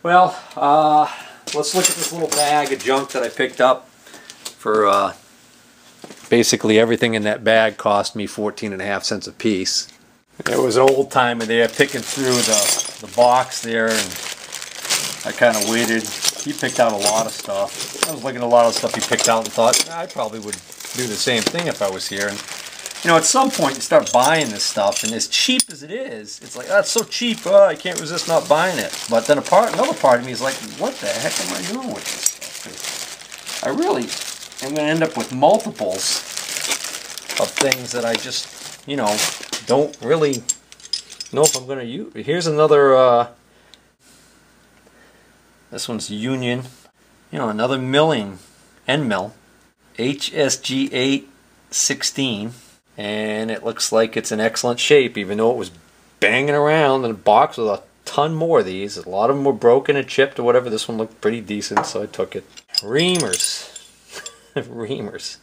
Well, let's look at this little bag of junk that I picked up for basically everything in that bag cost me 14.5 cents a piece. There was an old timer there picking through the box there, and I kind of waited. He picked out a lot of stuff. I was looking at a lot of stuff he picked out and thought, I probably would do the same thing if I was here. And you know, at some point you start buying this stuff, and as cheap as it is, it's like, oh, it's so cheap, oh, I can't resist not buying it. But then another part of me is like, what the heck am I doing with this stuff? I really am going to end up with multiples of things that I just, you know, don't really know if I'm going to use. Here's another, this one's Union, you know, another milling, end mill, HSG 816. And it looks like it's in excellent shape, even though it was banging around in a box with a ton more of these. A lot of them were broken and chipped or whatever. This one looked pretty decent, so I took it. Reamers. Reamers.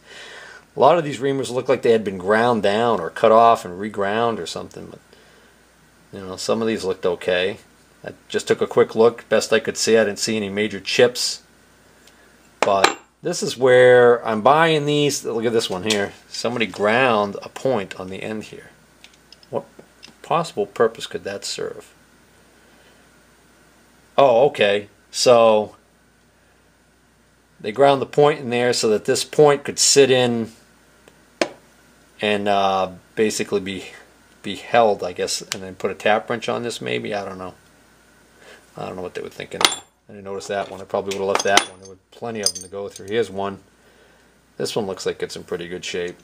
A lot of these reamers look like they had been ground down or cut off and reground or something. But, you know, some of these looked okay. I just took a quick look. Best I could see, I didn't see any major chips. But this is where I'm buying these. Look at this one here. Somebody ground a point on the end here. What possible purpose could that serve? Oh, okay. So they ground the point in there so that this point could sit in and basically be held, I guess, and then put a tap wrench on this maybe. I don't know. I don't know what they were thinking. I didn't notice that one. I probably would have left that one. There were plenty of them to go through. Here's one. This one looks like it's in pretty good shape.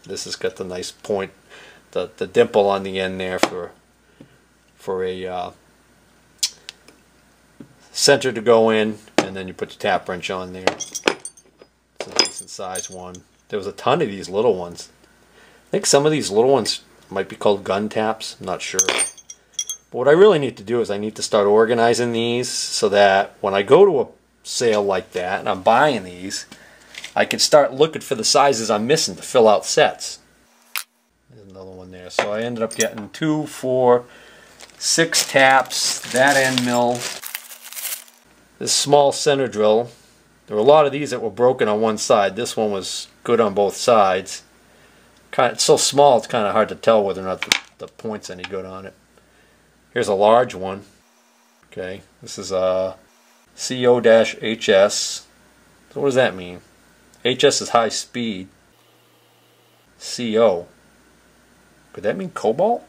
This has got the nice point, the dimple on the end there for a center to go in, and then you put the tap wrench on there. It's a decent size one. There was a ton of these little ones. I think some of these little ones might be called gun taps. I'm not sure. But what I really need to do is I need to start organizing these so that when I go to a sale like that and I'm buying these, I can start looking for the sizes I'm missing to fill out sets. There's another one there. So I ended up getting 2, 4, 6 taps, that end mill, this small center drill. There were a lot of these that were broken on one side. This one was good on both sides. It's so small it's kind of hard to tell whether or not the point's any good on it. Here's a large one. Okay, this is a CO-HS. So what does that mean? HS is high speed. CO. Could that mean cobalt?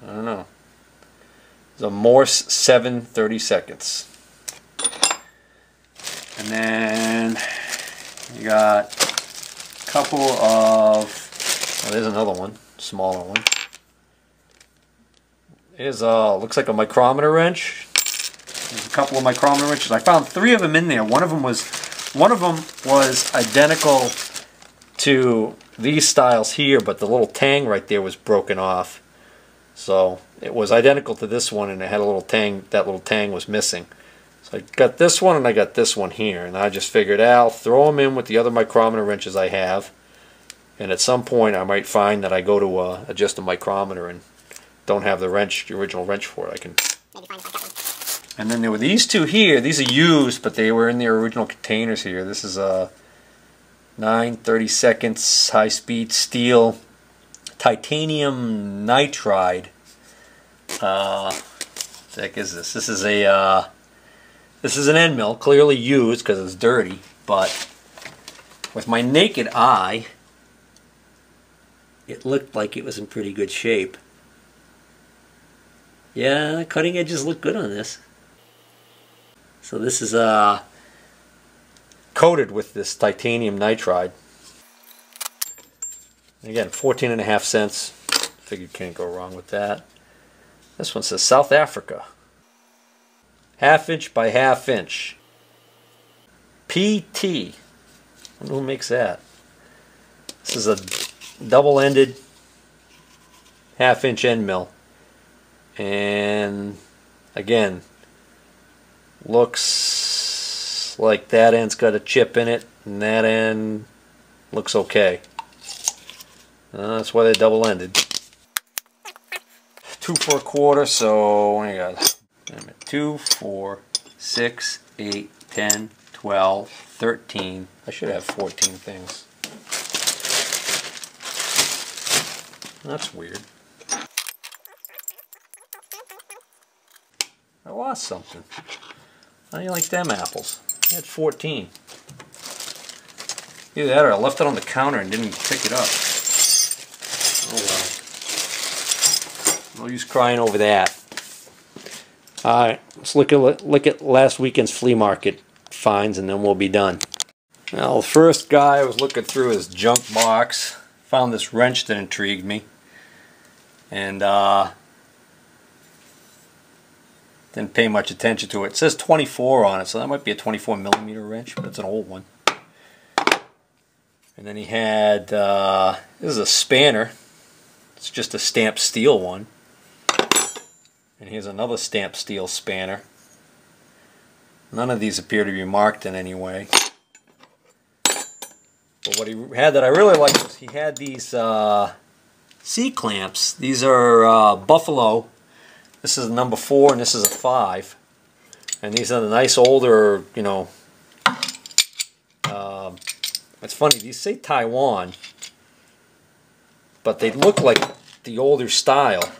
I don't know. It's a Morse 7 30-seconds. And then you got a couple of, oh, there's another one, smaller one. Here's looks like a micrometer wrench. There's a couple of micrometer wrenches. I found 3 of them in there. One of them was identical to these styles here, but the little tang right there was broken off. So it was identical to this one, and it had a little tang. That little tang was missing. So I got this one and I got this one here, and I just figured I'll throw them in with the other micrometer wrenches I have, and at some point I might find that I go to adjust a micrometer and don't have the wrench, the original wrench for it. I can maybe find that one. And then there were these 2 here. These are used, but they were in their original containers here. This is a 9 30-seconds high-speed steel titanium nitride. What the heck is this? This is an end mill, clearly used because it's dirty, but with my naked eye, it looked like it was in pretty good shape. Yeah, cutting edges look good on this. So this is coated with this titanium nitride. Again, 14.5 cents. Figured can't go wrong with that. This one says South Africa. 1/2 inch by 1/2 inch. PT. I wonder who makes that. This is a double-ended 1/2 inch end mill. And again, looks like that end's got a chip in it, and that end looks okay. That's why they're double-ended. 2 for $1, so what do you got? I'm at 2, 4, 6, 8, 10, 12, 13. I should have 14 things. That's weird. I lost something. How do you like them apples? I had 14. Either that or I left it on the counter and didn't pick it up. Oh well. No use crying over that. Alright, let's look at last weekend's flea market finds and then we'll be done. Now, the first guy I was looking through his junk box. Found this wrench that intrigued me. And didn't pay much attention to it. It says 24 on it, so that might be a 24mm wrench, but it's an old one. And then he had, this is a spanner. It's just a stamped steel one. And here's another stamped steel spanner. None of these appear to be marked in any way. But what he had that I really liked was he had these C-clamps. These are Buffalo. This is a number 4 and this is a 5. And these are the nice older, you know, it's funny, these say Taiwan, but they look like the older style.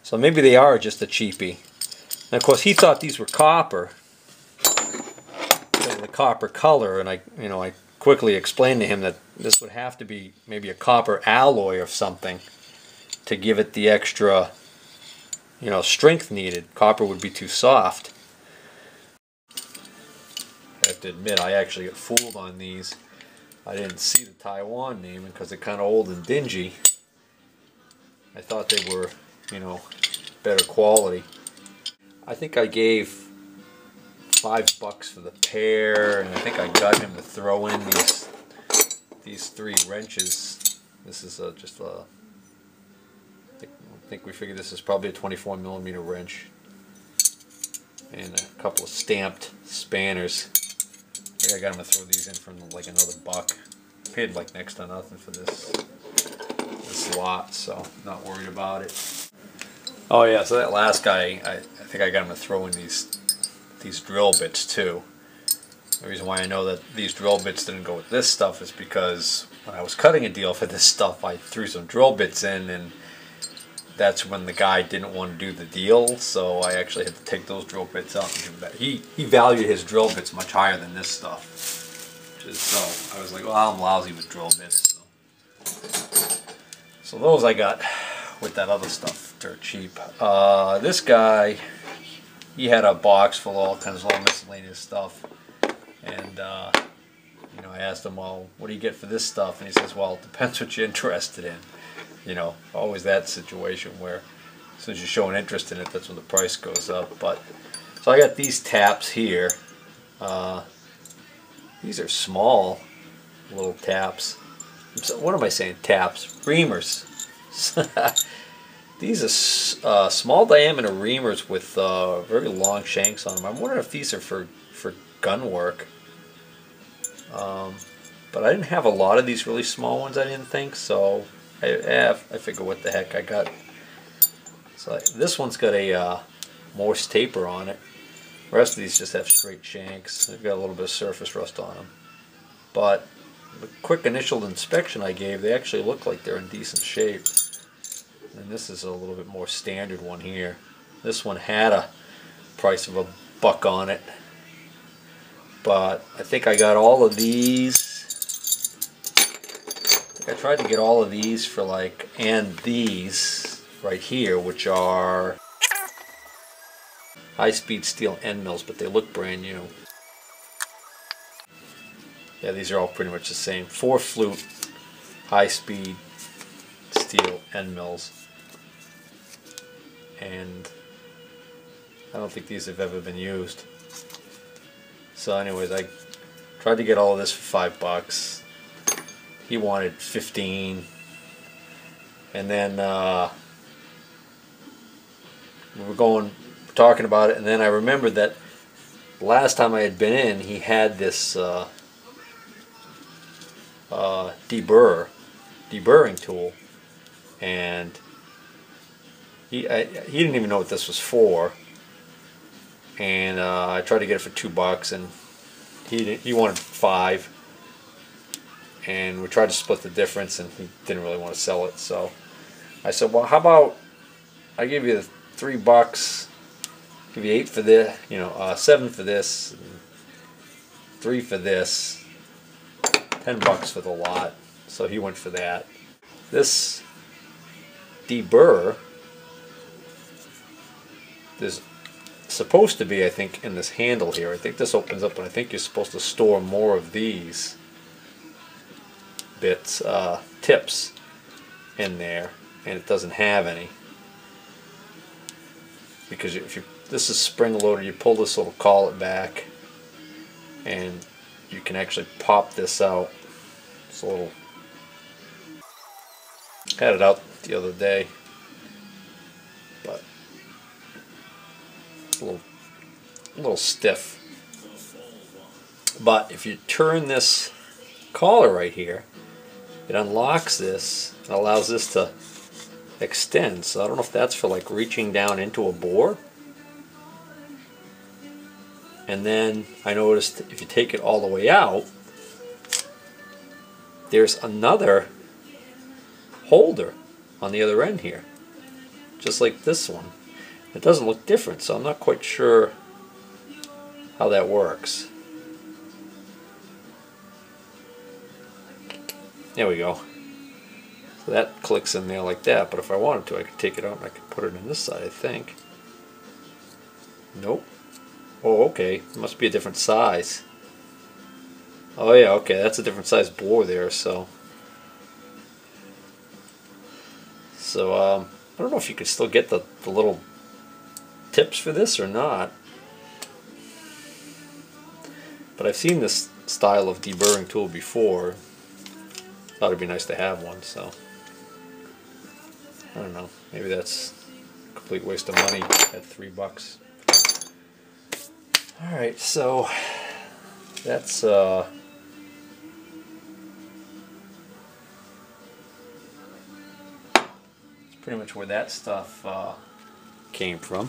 So maybe they are just a cheapie. And of course he thought these were copper because of the copper color, and I quickly explained to him that this would have to be maybe a copper alloy or something to give it the extra, you know, strength needed. Copper would be too soft. I have to admit, I actually got fooled on these. I didn't see the Taiwan name because they're kind of old and dingy. I thought they were, you know, better quality. I think I gave $5 for the pair, and I think I got him to throw in these 3 wrenches. This is just a, I think we figured this is probably a 24mm wrench, and a couple of stamped spanners. I think I got him to throw these in for like another $1. I paid like next to nothing for this lot, so not worried about it. Oh yeah, so that last guy, I think I got him to throw in these drill bits too. The reason why I know that these drill bits didn't go with this stuff is because when I was cutting a deal for this stuff, I threw some drill bits in, and that's when the guy didn't want to do the deal, so I actually had to take those drill bits out and give him that. He valued his drill bits much higher than this stuff. So I was like, well, I'm lousy with drill bits. So those I got with that other stuff. They're cheap. This guy, he had a box full of all kinds of little miscellaneous stuff. And, you know, I asked him, well, what do you get for this stuff? And he says, well, it depends what you're interested in. You know, always that situation where as soon as you show an interest in it, that's when the price goes up. But so I got these taps here. These are small little taps. What am I saying? Taps. Reamers. These are small diameter reamers with very long shanks on them. I'm wondering if these are for gun work. But I didn't have a lot of these really small ones, I didn't think, so I figured what the heck I got. So this one's got a Morse taper on it. The rest of these just have straight shanks. They've got a little bit of surface rust on them. But the quick initial inspection I gave, they actually look like they're in decent shape. And this is a little bit more standard one here. This one had a price of $1 on it. But I think I got all of these. I think I tried to get all of these for like, and these right here, which are high-speed steel end mills, but they look brand new. Yeah, these are all pretty much the same. 4-flute high-speed steel end mills. And I don't think these have ever been used. So anyways, I tried to get all of this for $5. He wanted 15. And then we were talking about it, and then I remembered that last time I had been in, he had this deburring tool, and he didn't even know what this was for, and I tried to get it for $2, and he wanted 5, and we tried to split the difference, and he didn't really want to sell it. So I said, well, how about I give you $3, give you 8 for this, 7 for this, and 3 for this, $10 for the lot. So he went for that. This deburr, there's supposed to be, I think, in this handle here. I think this opens up, and I think you're supposed to store more of these bits, tips in there, and it doesn't have any. Because this is spring loaded, you pull this little collet back, and you can actually pop this out. It's a little. Had it out the other day, but it's a little stiff. But if you turn this collar right here, it unlocks this and allows this to extend. So I don't know if that's for like reaching down into a bore. And then I noticed if you take it all the way out, there's another holder on the other end here, just like this one. It doesn't look different, so I'm not quite sure how that works. There we go. So that clicks in there like that, but if I wanted to, I could take it out and I could put it in this side, I think. Nope. Oh, okay. It must be a different size. Oh yeah, okay, that's a different size bore there, so I don't know if you could still get the little tips for this or not. But I've seen this style of deburring tool before. Thought it'd be nice to have one, so I don't know. Maybe that's a complete waste of money at $3. Alright, so that's pretty much where that stuff came from.